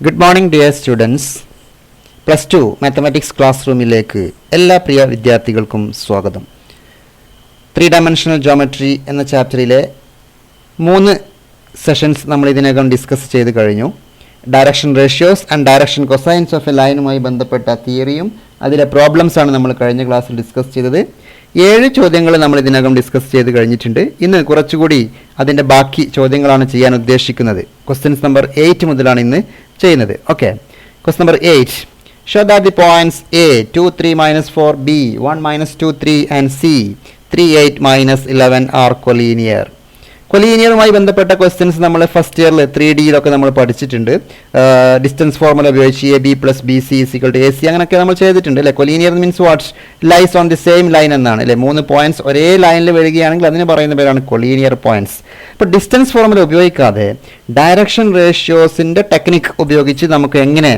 Good morning dear students. Plus two mathematics class റൂമിലേക്ക് എല്ലാ പ്രിയ വിദ്യാർത്ഥികൾക്കും സ്വാഗതം. 3 ഡയമെൻഷണൽ ജോമെട്രി എന്ന ചാപ്റ്ററിലെ 3 സെഷൻസ് നമ്മൾ ഇതിനകം ഡിസ്കസ് ചെയ്ത് കഴിഞ്ഞു. Direction ratios and direction cosines of a ലൈനുമായി ബന്ധപ്പെട്ട തിയറിയും അതിലെ പ്രോബ്ലംസാണ് നമ്മൾ കഴിഞ്ഞ ക്ലാസ്സിൽ ഡിസ്കസ് ചെയ്തത്. 7 ചോദ്യങ്ങൾ നമ്മൾ ഇതിനകം ഡിസ്കസ് ചെയ്ത് കഴിഞ്ഞിട്ടുണ്ട്. ഇന്ന് കുറച്ചുകൂടി അതിൻ്റെ ബാക്കി ചോദ്യങ്ങളാണ് ചെയ്യാൻ ഉദ്ദേശിക്കുന്നത്. ക്വസ്റ്റ്യൻസ് നമ്പർ 8 മുതലാണ് ഇന്ന് ചെയ്യുന്നത്. Okay, question number 8. Show that the points A 2 3 -4, B 1 -2 3 and C 3 8 -11 are collinear. കൊലീനിയറുമായി ബന്ധപ്പെട്ട ക്വസ്റ്റ്യൻസ് നമ്മൾ ഫസ്റ്റ് ഇയറിൽ 3Dയിലൊക്കെ നമ്മൾ പഠിച്ചിട്ടുണ്ട്. ഡിസ്റ്റൻസ് ഫോർമുല ഉപയോഗിച്ച് AB + BC = AC അങ്ങനെയൊക്കെ നമ്മൾ ചെയ്തിട്ടുണ്ട് അല്ലേ. Collinear means what? Lies on the same line എന്നാണ് അല്ലേ. 3 പോയിന്റ്സ് ഒരേ ലൈനിൽ വരികയാണെങ്കിൽ അതിന് പറയുന്ന പേരാണ് കൊലീനിയർ പോയിന്റ്സ്. ഇപ്പോൾ ഡിസ്റ്റൻസ് ഫോർമുല ഉപയോഗിക്കാതെ ഡയറക്ഷൻ റേഷ്യോസിൻ്റെ ടെക്നിക് ഉപയോഗിച്ച് നമുക്ക് എങ്ങനെ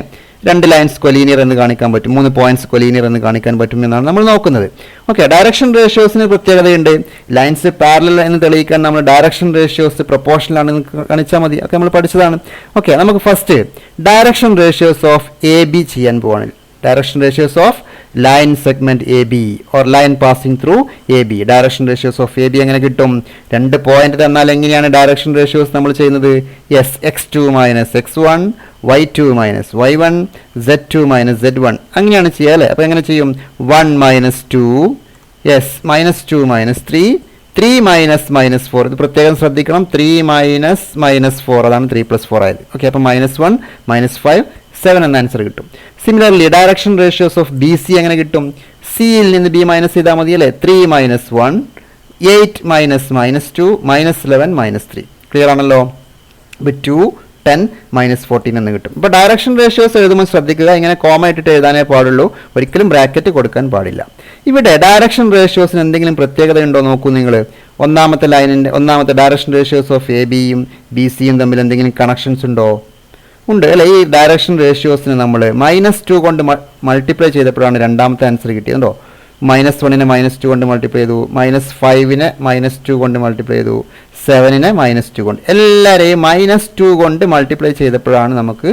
2 ലൈൻസ് കൊലീനിയർ എന്ന് കാണിക്കാൻ പറ്റും, 3 പോയിന്റ്സ് കൊലീനിയർ എന്ന് കാണിക്കാൻ പറ്റും എന്നാണ് നമ്മൾ നോക്കുന്നത്. ഓക്കെ, ഡയറക്ഷൻ റേഷ്യോസിന് പ്രത്യേകതയുണ്ട്. ലൈൻസ് പാരലൽ എന്ന് തെളിയിക്കാൻ നമ്മൾ ഡയറക്ഷൻ റേഷ്യോസ് പ്രൊപ്പോർഷണൽ ആണെന്ന് കാണിച്ചാൽ മതി. ഒക്കെ നമ്മൾ പഠിച്ചതാണ്. ഓക്കെ, നമുക്ക് first direction ratios of AB ചെയ്യാൻ പോവാണ്. Direction ratios of line segment AB or line passing through AB. Direction ratios of AB എങ്ങനെ കിട്ടും? 2 പോയിന്റ് തന്നാൽ എങ്ങനെയാണ് ഡയറക്ഷൻ റേഷ്യോസ് നമ്മൾ ചെയ്യുന്നത്? Yes, x2 - x1, y2 - y1, z2 - z1 അങ്ങനെയാണ് ചെയ്യുക അല്ലേ. അപ്പോൾ എങ്ങനെ ചെയ്യും? 1 - 2, യെസ്, -2 - 3, 3 - -4. ഇത് പ്രത്യേകം ശ്രദ്ധിക്കണം. 3 - -4 അതാണ് 3 + 4 ആയത്. ഓക്കെ, അപ്പോൾ -1 -5 7 എന്ന ആൻസർ കിട്ടും. Similarly direction ratios of BC എങ്ങനെ കിട്ടും? സിയിൽ നിന്ന് B മൈനസ് ചെയ്താൽ മതി അല്ലേ. 3 - 1, 8 - -2, -11 -3. ക്ലിയർ ആണല്ലോ. ഇപ്പോൾ 2 10 -14 എന്ന് കിട്ടും. ഇപ്പോൾ ഡയറക്ഷൻ റേഷ്യോസ് എഴുതുമ്പോൾ ശ്രദ്ധിക്കുക, ഇങ്ങനെ കോമ ഇട്ടിട്ട് എഴുതാനേ പാടുള്ളൂ, ഒരിക്കലും ബ്രാക്കറ്റ് കൊടുക്കാൻ പാടില്ല. ഇവിടെ ഡയറക്ഷൻ റേഷ്യോസിന് എന്തെങ്കിലും പ്രത്യേകത ഉണ്ടോ നോക്കൂ നിങ്ങൾ. ഒന്നാമത്തെ ഡയറക്ഷൻ റേഷ്യോസ് ഓഫ് ABയും BCയും തമ്മിൽ എന്തെങ്കിലും കണക്ഷൻസ് ഉണ്ടോ? ഉണ്ട് അല്ലേ. ഈ ഡയറക്ഷൻ റേഷ്യോസിന് നമ്മൾ -2 കൊണ്ട് മൾട്ടിപ്ലൈ ചെയ്തപ്പോഴാണ് രണ്ടാമത്തെ ആൻസർ കിട്ടിയതുണ്ടോ. -1നെ -2 കൊണ്ട് മൾട്ടിപ്ലൈ ചെയ്തു, -5നെ -2 കൊണ്ട് മൾട്ടിപ്ലൈ ചെയ്തു, 7നെ -2 കൊണ്ട്, എല്ലാവരെയും -2 കൊണ്ട് മൾട്ടിപ്ലൈ ചെയ്തപ്പോഴാണ് നമുക്ക്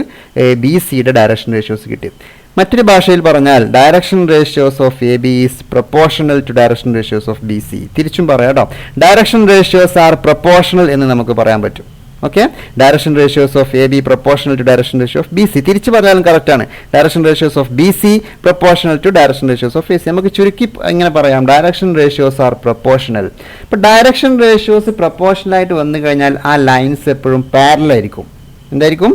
BCയുടെ ഡയറക്ഷൻ റേഷ്യോസ് കിട്ടിയത്. മറ്റൊരു ഭാഷയിൽ പറഞ്ഞാൽ direction ratios of AB is proportional to direction ratios of BC. തിരിച്ചും പറയാം കേട്ടോ. ഡയറക്ഷൻ റേഷ്യോസ് ആർ പ്രൊപ്പോർഷണൽ എന്ന് നമുക്ക് പറയാൻ പറ്റും. Okay, direction ratios of AB proportional to direction ratio of BC. തിരിച്ചു പറഞ്ഞാലും കറക്റ്റ് ആണ്. Direction ratios of BC proportional to direction ratios of AC. നമുക്ക് ചുരുക്കി ഇങ്ങനെ പറയാം, ഡയറക്ഷൻ റേഷ്യോസ് ആർ പ്രൊപ്പോർഷണൽ. ഇപ്പോൾ ഡയറക്ഷൻ റേഷ്യോസ് പ്രൊപ്പോർഷണൽ ആയിട്ട് വന്നു കഴിഞ്ഞാൽ ആ ലൈൻസ് എപ്പോഴും പാരലൽ ആയിരിക്കും. എന്തായിരിക്കും?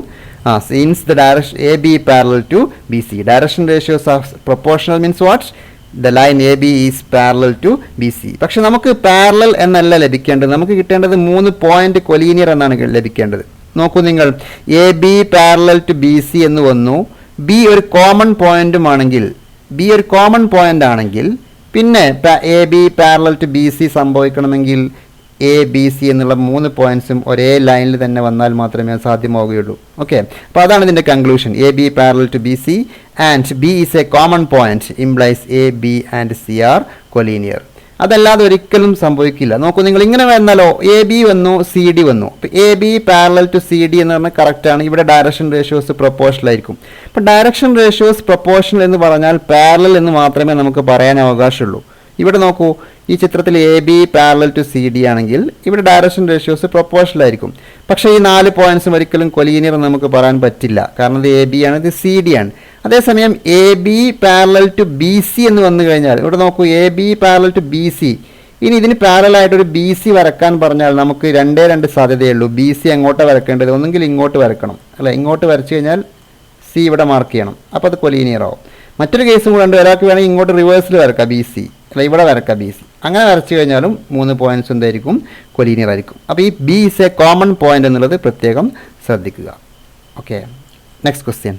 Since the direction AB parallel to BC. Direction ratios are proportional means what? The line AB is parallel to BC. പക്ഷെ നമുക്ക് പാരലൽ എന്നല്ല ലഭിക്കേണ്ടത്, നമുക്ക് കിട്ടേണ്ടത് 3 പോയിന്റ് കൊലീനിയർ എന്നാണ് ലഭിക്കേണ്ടത്. നോക്കൂ നിങ്ങൾ, AB പാരലൽ ടു BC എന്ന് വന്നു. B ഒരു കോമൺ പോയിന്റ് ആണെങ്കിൽ പിന്നെ AB പാരലൽ ടു BC സംഭവിക്കണമെങ്കിൽ ABC എന്നുള്ള 3 പോയിന്റ്സും ഒരേ ലൈനിൽ തന്നെ വന്നാൽ മാത്രമേ അത് സാധ്യമാവുകയുള്ളൂ. ഓക്കെ, അപ്പോൾ അതാണ് ഇതിൻ്റെ conclusion. AB parallel to BC and B is a common point implies AB and C are collinear. അതല്ലാതെ ഒരിക്കലും സംഭവിക്കില്ല. നോക്കൂ നിങ്ങൾ, ഇങ്ങനെ വന്നാലോ AB വന്നു CD വന്നു. അപ്പോൾ AB പാരലൽ ടു CD എന്ന് പറഞ്ഞാൽ കറക്റ്റാണ്. ഇവിടെ ഡയറക്ഷൻ റേഷ്യോസ് പ്രൊപ്പോർഷണൽ ആയിരിക്കും. അപ്പോൾ ഡയറക്ഷൻ റേഷ്യോസ് പ്രൊപ്പോർഷണൽ എന്ന് പറഞ്ഞാൽ പാരലൽ എന്ന് മാത്രമേ നമുക്ക് പറയാൻ അവകാശമുള്ളൂ. ഇവിടെ നോക്കൂ, ഈ ചിത്രത്തിൽ AB പാരലൽ ടു CD ആണെങ്കിൽ ഇവിടെ ഡയറക്ഷൻ റേഷ്യോസ് പ്രൊപ്പോർഷണൽ ആയിരിക്കും. പക്ഷേ ഈ 4 പോയിന്റ്സും ഒരിക്കലും കൊലീനിയർ നമുക്ക് പറയാൻ പറ്റില്ല. കാരണം ഇത് AB ആണ്, ഇത് CD ആണ്. അതേസമയം AB പാരലൽ ടു BC എന്ന് വന്നു കഴിഞ്ഞാൽ ഇവിടെ നോക്കൂ, AB പാരലൽ ടു BC. ഇനി ഇതിന് പാരലായിട്ടൊരു BC വരക്കാൻ പറഞ്ഞാൽ നമുക്ക് 2 സാധ്യതയുള്ളൂ. BC എങ്ങോട്ടാണ് വരക്കേണ്ടത്? ഒന്നെങ്കിൽ ഇങ്ങോട്ട് വരക്കണം അല്ലേ. ഇങ്ങോട്ട് വരച്ചു കഴിഞ്ഞാൽ C ഇവിടെ മാർക്ക് ചെയ്യണം, അപ്പോൾ അത് കൊലീനിയർ ആവും. മറ്റൊരു കേസും കൂടെ ഉണ്ട്, ഒരാൾക്ക് വേണമെങ്കിൽ ഇങ്ങോട്ട് റിവേഴ്സിൽ വരക്കാം BC അല്ല, ഇവിടെ വരക്കാം BC. അങ്ങനെ വരച്ചു കഴിഞ്ഞാലും 3 പോയിന്റ്സ് എന്തായിരിക്കും? കൊലീനിയർ ആയിരിക്കും. അപ്പോൾ ഈ B is a common point എന്നുള്ളത് പ്രത്യേകം ശ്രദ്ധിക്കുക. Okay, next question.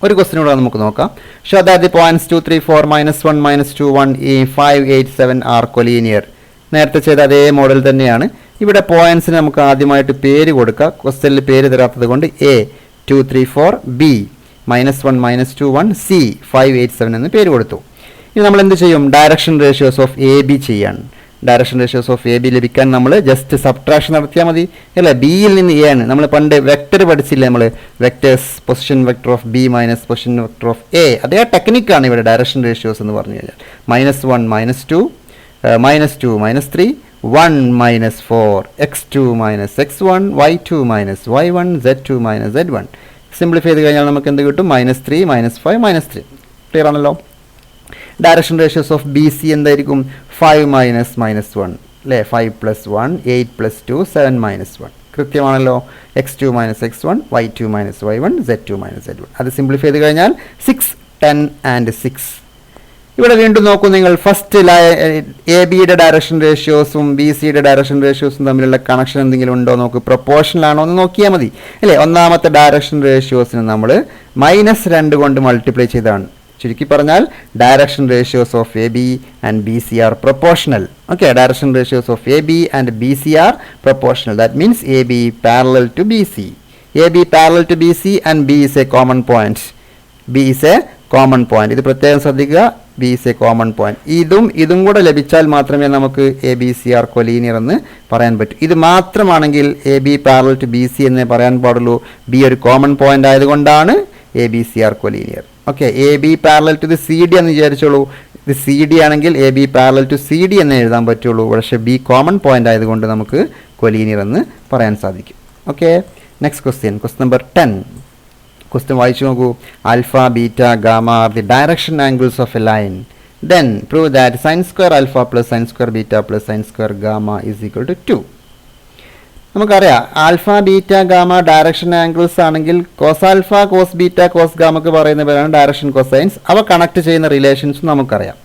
ഒരു ക്വസ്റ്റ്യൻ കൂടെ നമുക്ക് നോക്കാം. Show that the points 2 3 4 -1 -2 1 5 8 7 are collinear. നേരത്തെ ചെയ്ത അതേ മോഡൽ തന്നെയാണ്. ഇവിടെ പോയിന്റ്സിന് നമുക്ക് ആദ്യമായിട്ട് പേര് കൊടുക്കുക. ക്വസ്റ്റ്യനിൽ പേര് തരാത്തത് കൊണ്ട് A 2 3 4, B -1 -2 1, C 5 8 7 എന്ന് പേര് കൊടുത്തു. ഇനി നമ്മൾ എന്ത് ചെയ്യും? ഡയറക്ഷൻ റേഷ്യോസ് ഓഫ് AB ചെയ്യാണ്. Direction ratios of A B ലഭിക്കാൻ നമ്മൾ ജസ്റ്റ് സബ്ട്രാക്ഷൻ നടത്തിയാൽ മതി അല്ലേ. ബിയിൽ നിന്ന് എ ആണ്. നമ്മൾ പണ്ട് വെക്ടർ പഠിച്ചില്ലേ, നമ്മൾ vectors position vector of B minus position vector of A. അതേ ടെക്നിക്കാണ് ഇവിടെ ഡയറക്ഷൻ റേഷ്യോസ് എന്ന് പറഞ്ഞു കഴിഞ്ഞാൽ. -1 -2 -2 -3 1 -4 x2 -x1 y2 -y1 z2 -z1. Simplify ചെയ്ത് കഴിഞ്ഞാൽ നമുക്ക് എന്ത് കിട്ടും? -3 -5 -3. ക്ലിയർ ആണല്ലോ. Direction ratios of B C എന്തായിരിക്കും? 5 -1 അല്ലേ. 5 + 1 8 + 2 7 -1. കൃത്യമാണല്ലോ. x2 -x1 y2 -y1 z2 -z1. അത് സിംപ്ലിഫൈ ചെയ്ത് കഴിഞ്ഞാൽ 6 10 and 6. ഇവിടെ വീണ്ടും നോക്കൂ നിങ്ങൾ. ഫസ്റ്റ് എ ബിയുടെ ഡയറക്ഷൻ റേഷ്യോസും ബി സിയുടെ ഡയറക്ഷൻ റേഷ്യോസും തമ്മിലുള്ള കണക്ഷൻ എന്തെങ്കിലും ഉണ്ടോ നോക്കൂ. പ്രൊപ്പോർഷണൽ ആണോ എന്ന് നോക്കിയാൽ മതി അല്ലേ. ഒന്നാമത്തെ ഡയറക്ഷൻ റേഷ്യോസിന് നമ്മൾ -2 കൊണ്ട് മൾട്ടിപ്ലൈ ചെയ്താണ്. ചുരുക്കി പറഞ്ഞാൽ direction ratios of A B and B C are proportional. Okay, direction ratios of A B and B C are proportional. That means A B parallel to B C. A B parallel to B C and B is a common point. B is a common point. ഇത് പ്രത്യേകം ശ്രദ്ധിക്കുക. B is a common point. ഇതും കൂടെ ലഭിച്ചാൽ മാത്രമേ നമുക്ക് A B C are collinear എന്ന് പറയാൻ പറ്റൂ. ഇത് മാത്രമാണെങ്കിൽ A B parallel to B C എന്നേ പറയാൻ പാടുള്ളൂ. ബി ഒരു കോമൺ പോയിന്റ് ആയതുകൊണ്ടാണ് A B C are collinear. Okay, A B parallel to the C D എന്ന് വിചാരിച്ചോളൂ. ഇത് സി ഡി ആണെങ്കിൽ A B parallel to C D എന്ന് എഴുതാൻ പറ്റുള്ളൂ. പക്ഷേ ബി കോമൺ പോയിന്റ് ആയതുകൊണ്ട് നമുക്ക് കൊലീനിയർ എന്ന് പറയാൻ സാധിക്കും. Okay, next question number 10. Question വായിച്ചു നോക്കൂ. Alpha beta gamma are the direction angles of a line. Then prove that sin² alpha plus sin² beta plus sin² gamma is equal to 2. നമുക്കറിയാം alpha beta gamma direction angles ആണെങ്കിൽ cos alpha cos beta cos ഗാമക്ക് പറയുന്ന പേരാണ് direction cosines. അവ connect ചെയ്യുന്ന റിലേഷൻസും നമുക്കറിയാം.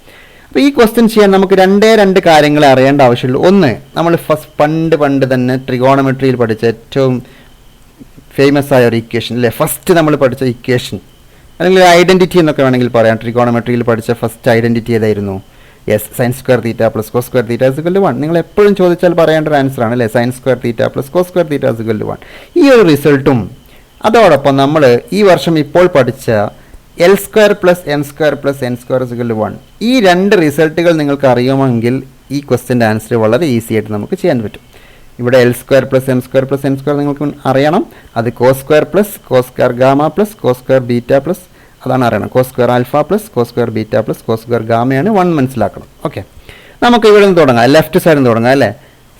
അപ്പോൾ ഈ ക്വസ്റ്റ്യൻ ചെയ്യാൻ നമുക്ക് രണ്ട് കാര്യങ്ങളെ അറിയേണ്ട ആവശ്യമുള്ളൂ. ഒന്ന്, നമ്മൾ പണ്ട് തന്നെ ട്രിഗോണമെട്രിയിൽ പഠിച്ച ഏറ്റവും ഫേമസ് ആയ ഒരു ഇക്വേഷൻ അല്ലേ, ഫസ്റ്റ് നമ്മൾ പഠിച്ച ഇക്വേഷൻ അല്ലെങ്കിൽ ഐഡൻറ്റിറ്റി എന്നൊക്കെ വേണമെങ്കിൽ പറയാം. ട്രിഗോണമെട്രിയിൽ പഠിച്ച ഫസ്റ്റ് ഐഡൻറ്റിറ്റി ഏതായിരുന്നു? Yes, sin² θ plus cos² θ = 1. നിങ്ങൾ എപ്പോഴും ചോദിച്ചാൽ പറയേണ്ട ഒരു ആൻസർ ആണ് അല്ലേ, sin² θ പ്ലസ് cos² θ = 1. ഈ ഒരു റിസൾട്ടും അതോടൊപ്പം നമ്മൾ ഈ വർഷം ഇപ്പോൾ പഠിച്ച L² plus m² plus n² = 1. ഈ രണ്ട് റിസൾട്ടുകൾ നിങ്ങൾക്ക് അറിയുമെങ്കിൽ ഈ ക്വസ്റ്റ്യൻ്റെ ആൻസർ വളരെ ഈസി ആയിട്ട് നമുക്ക് ചെയ്യാൻ പറ്റും. ഇവിടെ L² plus m² plus n² നിങ്ങൾക്ക് അറിയണം. അത് cos² plus cos² gamma plus cos² beta plus അതാണ് അറിയണം. cos² alpha plus cos² beta plus cos² ഗാമയാണ് 1 മനസ്സിലാക്കണം. ഓക്കെ, നമുക്ക് ഇവിടെ നിന്ന് തുടങ്ങാം. ലെഫ്റ്റ് സൈഡിൽ നിന്ന് തുടങ്ങാം അല്ലേ.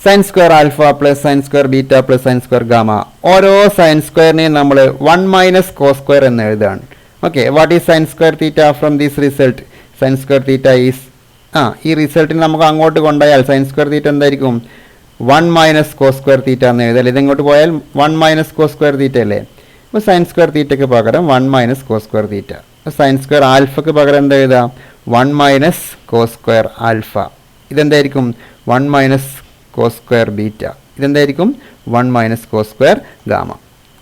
sin² alpha plus sin² beta plus sin² gamma. ഓരോ sin²നെയും നമ്മൾ 1 - cos² എന്ന് എഴുതുകയാണ്. Okay, what is sin² θ from this result? sin² θ is ഈ റിസൾട്ടിന് നമുക്ക് അങ്ങോട്ട് കൊണ്ടുപോയാൽ sin² θ എന്തായിരിക്കും? 1 - cos² θ എന്ന് എഴുതാം. ഇതെങ്ങോട്ട് പോയാൽ 1 - cos² θ അല്ലേ. അപ്പോൾ sin² θക്ക് പകരം 1 - cos² θ. sin² ആൽഫക്ക് പകരം എന്താ എഴുതാം? 1 - cos² ആൽഫ. ഇതെന്തായിരിക്കും? 1 - cos² ബീറ്റ. ഇതെന്തായിരിക്കും? 1 - cos² ഗാമ.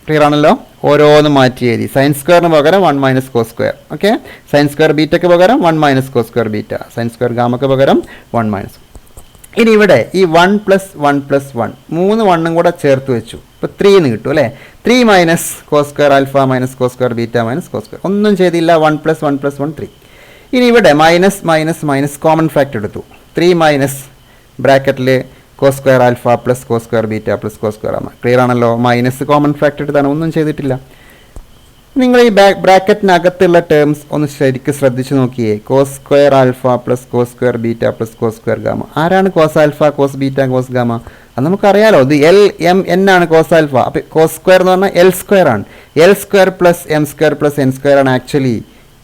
ക്ലിയർ ആണല്ലോ. ഓരോന്ന് മാറ്റി എഴുതി. sin²ന് പകരം 1 - cos². ഓക്കെ, sin² ബീറ്റയ്ക്ക് പകരം 1 - cos² ബീറ്റ. sin² ഗാമക്ക് പകരം 1 - ഇനി ഇവിടെ ഈ 1 + 1 + 1 3 1ഉം കൂടെ ചേർത്ത് വെച്ചു. ഇപ്പോൾ 3 എന്ന് കിട്ടും അല്ലേ. 3 - cos² alpha - cos² beta - cos². ഒന്നും ചെയ്തില്ല. 1 + 1 + 1 3. ഇനി ഇവിടെ മൈനസ് കോമൺ ഫാക്ടർ എടുത്തു. 3 ബ്രാക്കറ്റിൽ cos² alpha plus cos² beta plus cos² gamma. Clear ആണല്ലോ. മൈനസ് കോമൺ ഫാക്ടർ എടുത്താണ്, ഒന്നും ചെയ്തിട്ടില്ല. നിങ്ങൾ ഈ ബ്രാക്കറ്റിനകത്തുള്ള ടേംസ് ഒന്ന് ശരിക്കും ശ്രദ്ധിച്ചു നോക്കിയേ. cos² alpha plus cos² beta plus cos² gamma. ആരാണ് cos alpha cos beta cos gamma? അത് നമുക്കറിയാലോ. ഇത് L ആണ് കോസ് ആൽഫ. അപ്പോൾ cos² എന്ന് പറഞ്ഞാൽ L² ആണ്. L² plus m² plus n² ആണ്. Actually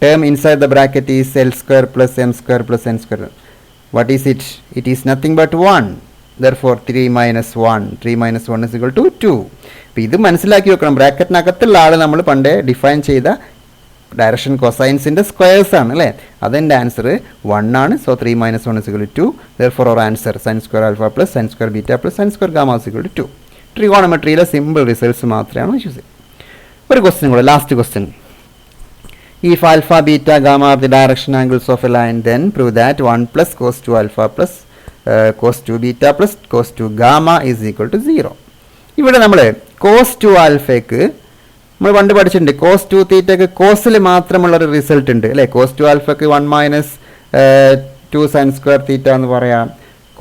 term inside the bracket is L² plus m² plus n². What is it? It is nothing but 1. Therefore 3 - 1 = 2. അപ്പോൾ ഇത് മനസ്സിലാക്കി വെക്കണം. ബ്രാക്കറ്റിനകത്തുള്ള ആൾ നമ്മൾ പണ്ടേ ഡിഫൈൻ ചെയ്ത ഡയറക്ഷൻ കൊസൈൻസിൻ്റെ സ്ക്വയേഴ്സ് ആണ് അല്ലേ. അതെൻ്റെ ആൻസർ 1 ആണ്. So 3 - 1 = 2. Therefore our answer sin² alpha plus sin² beta plus sin² gamma = 2. ട്രിഗോണമെട്രിയിലെ സിമ്പിൾ റിസൾട്ട്സ് മാത്രമാണ് യൂസ് ചെയ്യുന്നത്. ഒരു ക്വസ്റ്റ്യൻ കൂടെ, last question. If alpha, beta, gamma are the direction angles of a line, then prove that 1 + cos² alpha plus cos² beta plus cos² gamma is equal to 0. ഇവിടെ നമ്മൾ cos² ആൽഫയ്ക്ക് നമ്മൾ പണ്ട് പഠിച്ചിട്ടുണ്ട്. cos² തീറ്റയ്ക്ക് കോസിൽ മാത്രമുള്ളൊരു result ഉണ്ട് അല്ലേ. cos² ആൽഫയ്ക്ക് 1 - 2 sin² theta എന്ന് പറയാം.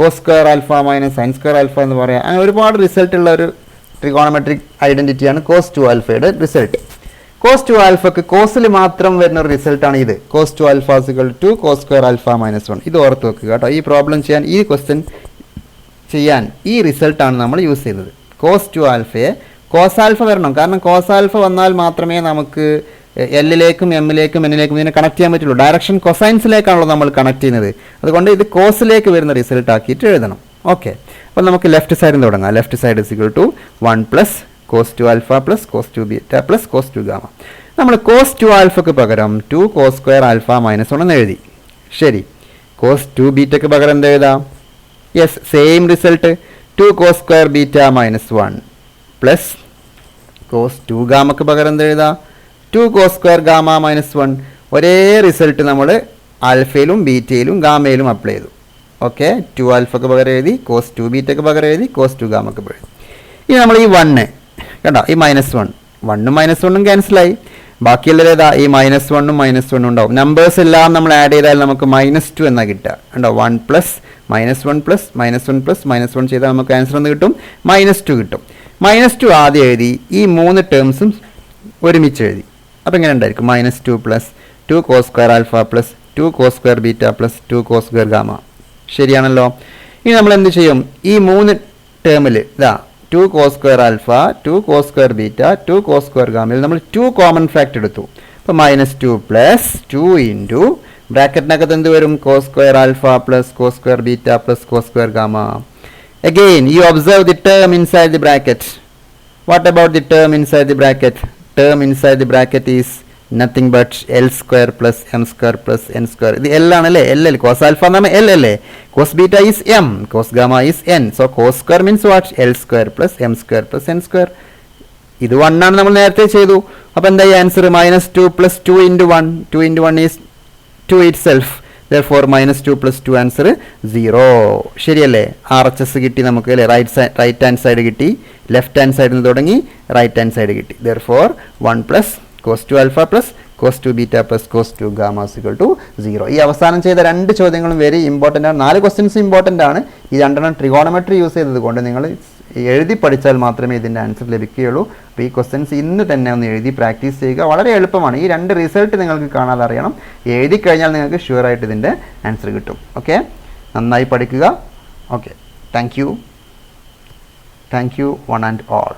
Cos square alpha minus sine square alpha എന്ന് പറയാം. അങ്ങനെ ഒരുപാട് റിസൾട്ട് ഉള്ള ഒരു ട്രിഗോണമെട്രിക് ഐഡൻറ്റിറ്റിയാണ് കോസ് 2 ആൽഫയുടെ റിസൾട്ട്. കോസ് 2 ആൽഫക്ക് കോസിൽ മാത്രം വരുന്ന ഒരു റിസൾട്ടാണ് ഇത്. Cos 2 alpha = cos square alpha minus 1. ഇത് ഓർത്ത് വെക്കുക കേട്ടോ. ഈ പ്രോബ്ലം ചെയ്യാൻ, ഈ ക്വസ്റ്റ്യൻ ചെയ്യാൻ ഈ റിസൾട്ടാണ് നമ്മൾ യൂസ് ചെയ്തത്. കോസ് 2 ആൽഫയെ കോസ് ആൽഫ വരണം. കാരണം കോസ് ആൽഫ വന്നാൽ മാത്രമേ നമുക്ക് എല്ലിലേക്കും എമ്മിലേക്കും എന്നിലേക്കും ഇതിനെ കണക്ട് ചെയ്യാൻ പറ്റുള്ളൂ. ഡയറക്ഷൻ കൊസൈൻസിലേക്കാണല്ലോ നമ്മൾ കണക്ട് ചെയ്യുന്നത്. അതുകൊണ്ട് ഇത് കോസിലേക്ക് വരുന്ന റിസൾട്ട് ആക്കിയിട്ട് എഴുതണം. ഓക്കെ, അപ്പോൾ നമുക്ക് ലെഫ്റ്റ് സൈഡിൽ തുടങ്ങാം. Left side = 1 plus cos 2 alpha plus cos 2 beta plus cos 2 gamma. നമ്മൾ കോസ് 2 ആൽഫക്ക് പകരം 2 കോസ് സ്ക്വയർ ആൽഫ മൈനസ് 1 എന്ന് എഴുതി. ശരി, കോസ് 2 ബീറ്റയ്ക്ക് പകരം എന്ത് എഴുതാം? Yes, same result 2 cos square beta minus 1 plus cos 2 ഗാമക്ക് പകരം എന്ത് എഴുതാം? 2 കോസ് സ്ക്വയർ ഗാമ മൈനസ് 1. ഒരേ റിസൾട്ട് നമ്മൾ ആൽഫയിലും ബീറ്റയിലും ഗാമയിലും അപ്ലൈ ചെയ്തു. ഓക്കെ, 2 ആൽഫക്ക് പകരം എഴുതി, കോസ് 2 ബീറ്റയ്ക്ക് പകരം എഴുതി, കോസ് 2 ഗാമക്ക് പകരം എഴുതി. ഇനി നമ്മൾ ഈ 1 കണ്ടോ, ഈ -1 1ഉം -1ഉം ക്യാൻസലായി. ബാക്കിയുള്ളത് ഏതാ? ഈ -1ഉം -1ഉം ഉണ്ടാവും. നമ്പേഴ്സ് എല്ലാം നമ്മൾ ആഡ് ചെയ്താൽ നമുക്ക് -2 എന്നാ കിട്ടുക. കണ്ടോ, 1 പ്ലസ് -1 പ്ലസ് -1 പ്ലസ് -1 ചെയ്താൽ നമുക്ക് ആൻസർ എന്ന് കിട്ടും? -2 കിട്ടും. -2 ആദ്യം എഴുതി, ഈ 3 ടേംസും ഒരുമിച്ച് എഴുതി. അപ്പോൾ എങ്ങനെ ഉണ്ടായിരിക്കും? -2 plus 2 cos square alpha plus 2 cos square beta plus 2 cos square gamma. ശരിയാണല്ലോ. ഇനി നമ്മൾ എന്ത് ചെയ്യും? ഈ 3 ടേമിൽ ഇതാ 2 cos square alpha, 2 cos square beta, 2 cos square ഗാമയിൽ നമ്മൾ 2 കോമൺ ഫാക്ട് എടുത്തു. അപ്പോൾ -2 പ്ലസ് 2 ഇൻറ്റു ബ്രാക്കറ്റിനകത്ത് എന്ത് വരും? Cos square alpha plus cos square beta plus cos square gamma. Again, you observe the term inside the bracket. What about the term inside the bracket? Term inside the bracket is nothing but L square plus M square plus N square. ഇത് L ആണല്ലേ? L cos alpha എന്ന് പറഞ്ഞാൽ L അല്ലേ? Cos beta is M, cos gamma is N. So cos square means what? L square plus M square plus N square. ഇത് 1 ആണ്, നമ്മൾ നേരത്തെ ചെയ്തു. അപ്പോൾ എന്തായി answer? -2 plus 2 into 1. 2 into 1 is 2 itself. Therefore -2 plus 2 answer 0. ശരിയല്ലേ? RHS കിട്ടി നമുക്ക് അല്ലേ? റൈറ്റ് ഹാൻഡ് സൈഡ് കിട്ടി, ലെഫ്റ്റ് ഹാൻഡ് സൈഡിൽ നിന്ന് തുടങ്ങി റൈറ്റ് ഹാൻഡ് സൈഡ് കിട്ടി. Therefore 1 plus cos 2 alpha plus cos 2 beta plus cos 2 gamma = 0. ഈ അവസാനം ചെയ്ത 2 ചോദ്യങ്ങളും വെരി ഇമ്പോർട്ടൻ്റ് ആണ്. 4 ക്വസ്റ്റ്യൻസ് ഇമ്പോർട്ടൻ്റ് ആണ്. ഈ 2 ട്രിഗോണമെട്രി യൂസ് ചെയ്തത് കൊണ്ട് നിങ്ങൾ എഴുതി പഠിച്ചാൽ മാത്രമേ ഇതിൻ്റെ ആൻസർ ലഭിക്കുകയുള്ളൂ. അപ്പോൾ ഈ ക്വസ്റ്റ്യൻസ് ഇന്ന് തന്നെ ഒന്ന് എഴുതി പ്രാക്ടീസ് ചെയ്യുക. വളരെ എളുപ്പമാണ്. ഈ 2 റിസൾട്ട് നിങ്ങൾക്ക് കാണാതെ അറിയണം. എഴുതി കഴിഞ്ഞാൽ നിങ്ങൾക്ക് ഷുവറായിട്ട് ഇതിൻ്റെ ആൻസർ കിട്ടും. ഓക്കെ, നന്നായി പഠിക്കുക. Okay, thank you one and all.